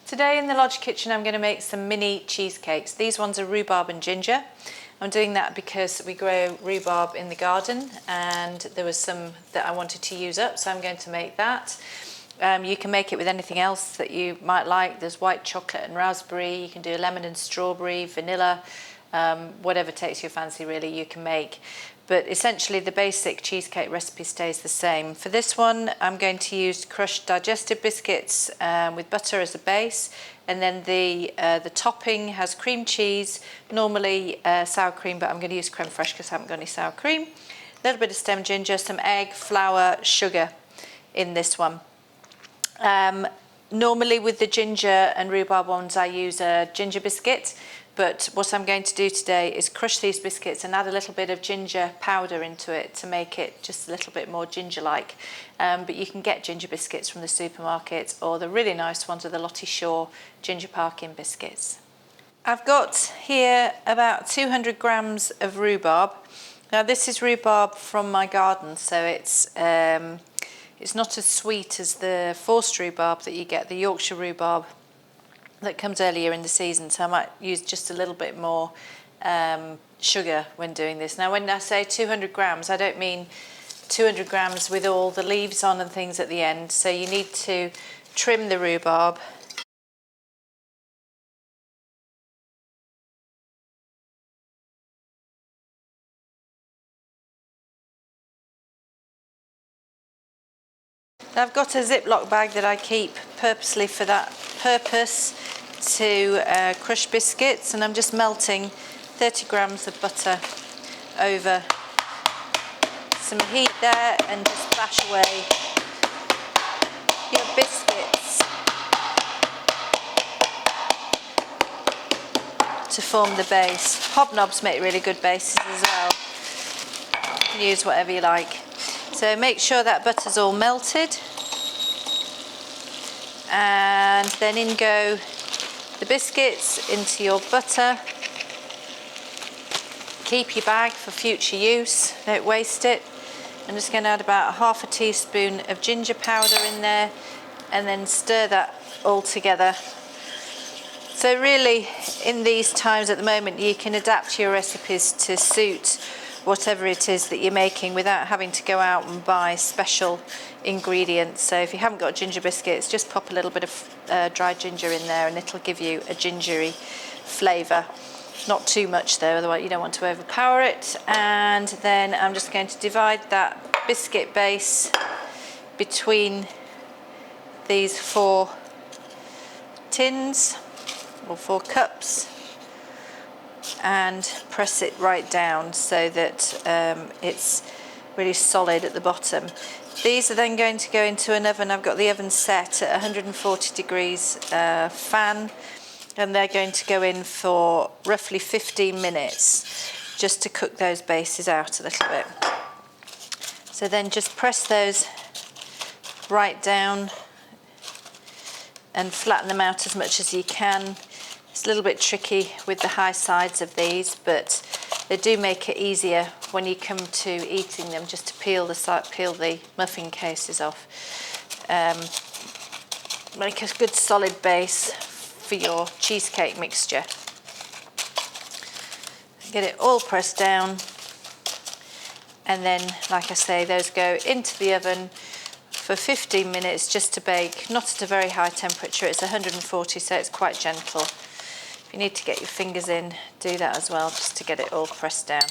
Today in the Lodge kitchen I'm going to make some mini cheesecakes. These ones are rhubarb and ginger. I'm doing that because we grow rhubarb in the garden and there was some that I wanted to use up, so I'm going to make that. You can make it with anything else that you might like. There's white chocolate and raspberry, you can do lemon and strawberry, vanilla, whatever takes your fancy really you can make. But essentially the basic cheesecake recipe stays the same. For this one I'm going to use crushed digestive biscuits with butter as a base, and then the topping has cream cheese, normally sour cream, but I'm going to use creme fraiche because I haven't got any sour cream. A little bit of stem ginger, some egg, flour, sugar in this one. Normally with the ginger and rhubarb ones I use a ginger biscuit, but what I'm going to do today is crush these biscuits and add a little bit of ginger powder into it to make it just a little bit more ginger-like. But you can get ginger biscuits from the supermarket, or the really nice ones are the Lottie Shaw ginger parkin biscuits. I've got here about 200 grams of rhubarb. Now this is rhubarb from my garden, so it's not as sweet as the forced rhubarb that you get, the Yorkshire rhubarb that comes earlier in the season, so I might use just a little bit more sugar when doing this. Now when I say 200 grams, I don't mean 200 grams with all the leaves on and things at the end, so you need to trim the rhubarb. I've got a Ziploc bag that I keep purposely for that purpose to crush biscuits, and I'm just melting 30 grams of butter over some heat there and just bash away your biscuits to form the base. Hobnobs make really good bases as well. You can use whatever you like. So make sure that butter's all melted, and then in go the biscuits into your butter. Keep your bag for future use, don't waste it. I'm just going to add about half a teaspoon of ginger powder in there and then stir that all together. So really in these times at the moment you can adapt your recipes to suit whatever it is that you're making without having to go out and buy special ingredients. So if you haven't got ginger biscuits, just pop a little bit of dried ginger in there and it'll give you a gingery flavour. Not too much though, otherwise you don't want to overpower it. And then I'm just going to divide that biscuit base between these 4 tins or 4 cups and press it right down so that it's really solid at the bottom. These are then going to go into an oven. I've got the oven set at 140 degrees fan, and they're going to go in for roughly 15 minutes just to cook those bases out a little bit. So then just press those right down and flatten them out as much as you can. It's a little bit tricky with the high sides of these, but they do make it easier when you come to eating them, just to peel the muffin cases off. Make a good solid base for your cheesecake mixture. Get it all pressed down, and then, like I say, those go into the oven for 15 minutes just to bake, not at a very high temperature. It's 140, so it's quite gentle. If you need to get your fingers in, do that as well, just to get it all pressed down.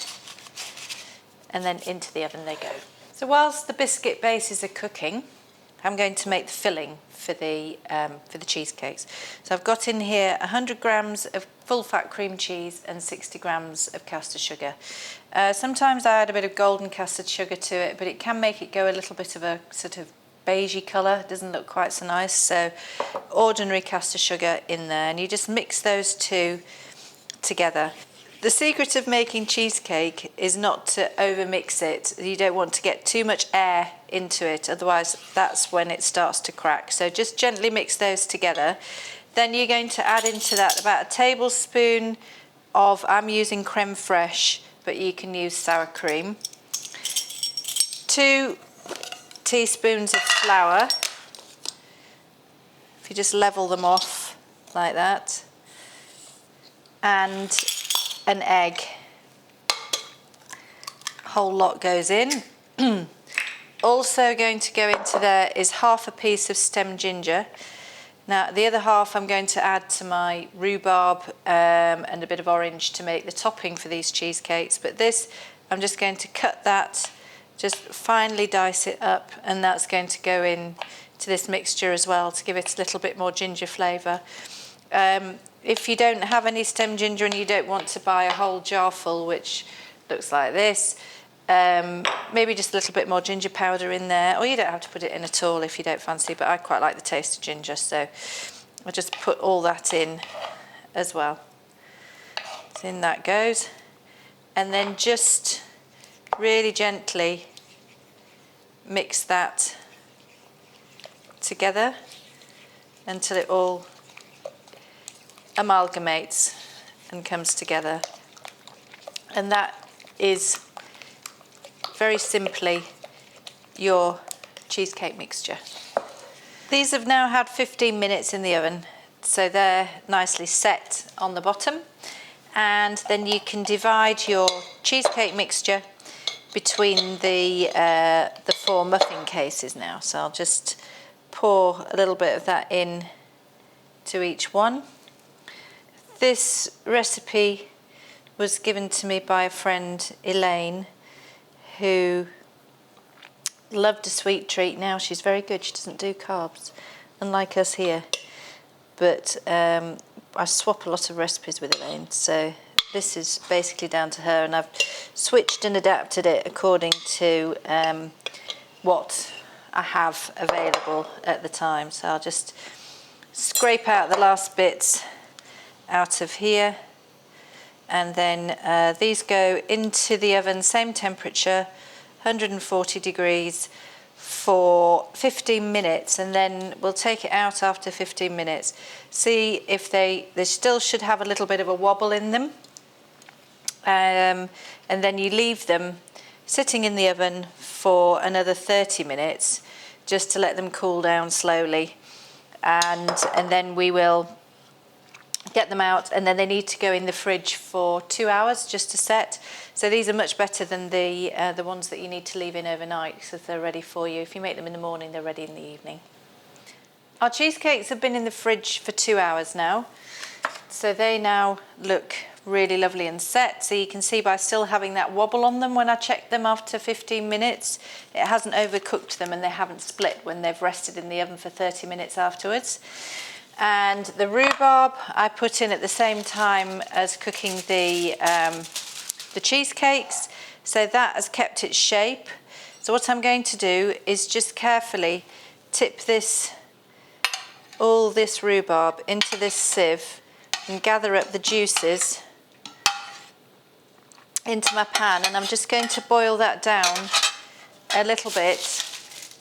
And then into the oven they go. So whilst the biscuit bases are cooking, I'm going to make the filling for the cheesecakes. So I've got in here 100 grams of full-fat cream cheese and 60 grams of caster sugar. Sometimes I add a bit of golden caster sugar to it, but it can make it go a little bit of a sort of beigey colour. It doesn't look quite so nice. So ordinary caster sugar in there, and you just mix those two together. The secret of making cheesecake is not to overmix it. You don't want to get too much air into it, otherwise that's when it starts to crack. So just gently mix those together. Then you're going to add into that about a tablespoon of, I'm using creme fraiche, but you can use sour cream. 2 teaspoons of flour. If you just level them off like that, and an egg. Whole lot goes in. Also going to go into there is half a piece of stem ginger. Now the other half I'm going to add to my rhubarb and a bit of orange to make the topping for these cheesecakes, but this I'm just going to cut that, just finely dice it up, and that's going to go in to this mixture as well to give it a little bit more ginger flavour. If you don't have any stem ginger and you don't want to buy a whole jar full, which looks like this, maybe just a little bit more ginger powder in there, or you don't have to put it in at all if you don't fancy, but I quite like the taste of ginger, so I'll just put all that in as well. So in that goes, and then just really gently mix that together until it all amalgamates and comes together, and that is very simply your cheesecake mixture. These have now had 15 minutes in the oven, so they're nicely set on the bottom, and then you can divide your cheesecake mixture between the 4 muffin cases now. So I'll just pour a little bit of that in to each one. This recipe was given to me by a friend, Elaine, who loved a sweet treat. Now she's very good, she doesn't do carbs, unlike us here. But I swap a lot of recipes with Elaine, so this is basically down to her, and I've switched and adapted it according to what I have available at the time. So I'll just scrape out the last bits out of here, and then these go into the oven, same temperature, 140 degrees for 15 minutes, and then we'll take it out after 15 minutes. See if they still should have a little bit of a wobble in them, and then you leave them sitting in the oven for another 30 minutes just to let them cool down slowly, and then we will get them out, and then they need to go in the fridge for 2 hours just to set. So these are much better than the ones that you need to leave in overnight, because they're ready for you. If you make them in the morning, they're ready in the evening. Our cheesecakes have been in the fridge for 2 hours now, so they now look really lovely and set. So you can see by still having that wobble on them when I checked them after 15 minutes, it hasn't overcooked them and they haven't split when they've rested in the oven for 30 minutes afterwards. And the rhubarb I put in at the same time as cooking the cheesecakes, so that has kept its shape. So what I'm going to do is just carefully tip all this rhubarb into this sieve and gather up the juices into my pan, and I'm just going to boil that down a little bit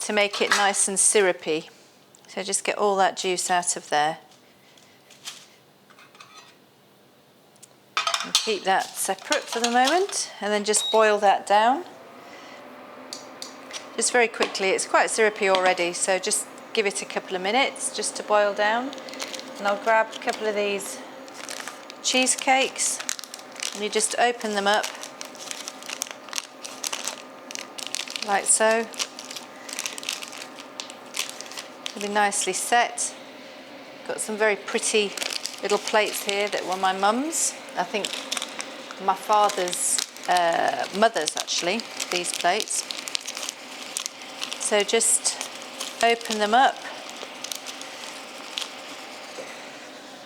to make it nice and syrupy. So just get all that juice out of there. And keep that separate for the moment, and then just boil that down. Just very quickly, it's quite syrupy already, so just give it a couple of minutes just to boil down. And I'll grab a couple of these cheesecakes, and you just open them up like so. Really nicely set. Got some very pretty little plates here that were my mum's. I think my father's mother's actually, these plates. So just open them up,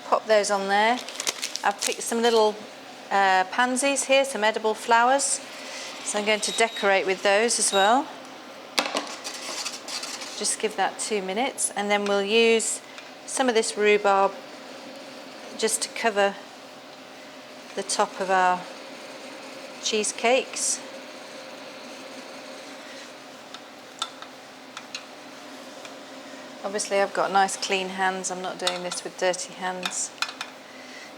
pop those on there. I've picked some little pansies here, some edible flowers, so I'm going to decorate with those as well. Just give that 2 minutes, and then we'll use some of this rhubarb just to cover the top of our cheesecakes. Obviously I've got nice clean hands, I'm not doing this with dirty hands.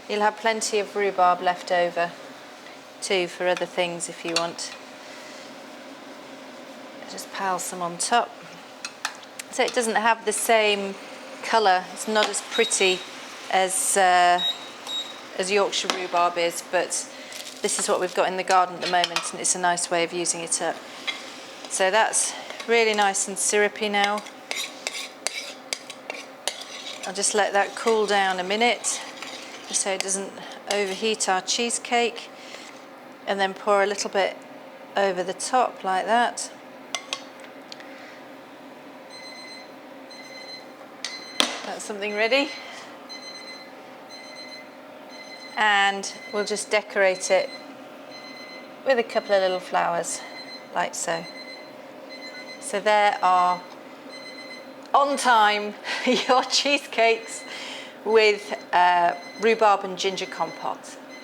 You'll have plenty of rhubarb left over too for other things if you want. Just pile some on top. So it doesn't have the same colour, it's not as pretty as Yorkshire rhubarb is, but this is what we've got in the garden at the moment, and it's a nice way of using it up. So that's really nice and syrupy now. I'll just let that cool down a minute, just so it doesn't overheat our cheesecake, and then pour a little bit over the top like that. That's something ready. And we'll just decorate it with a couple of little flowers, like so. So there are, on time, your cheesecakes with rhubarb and ginger compote.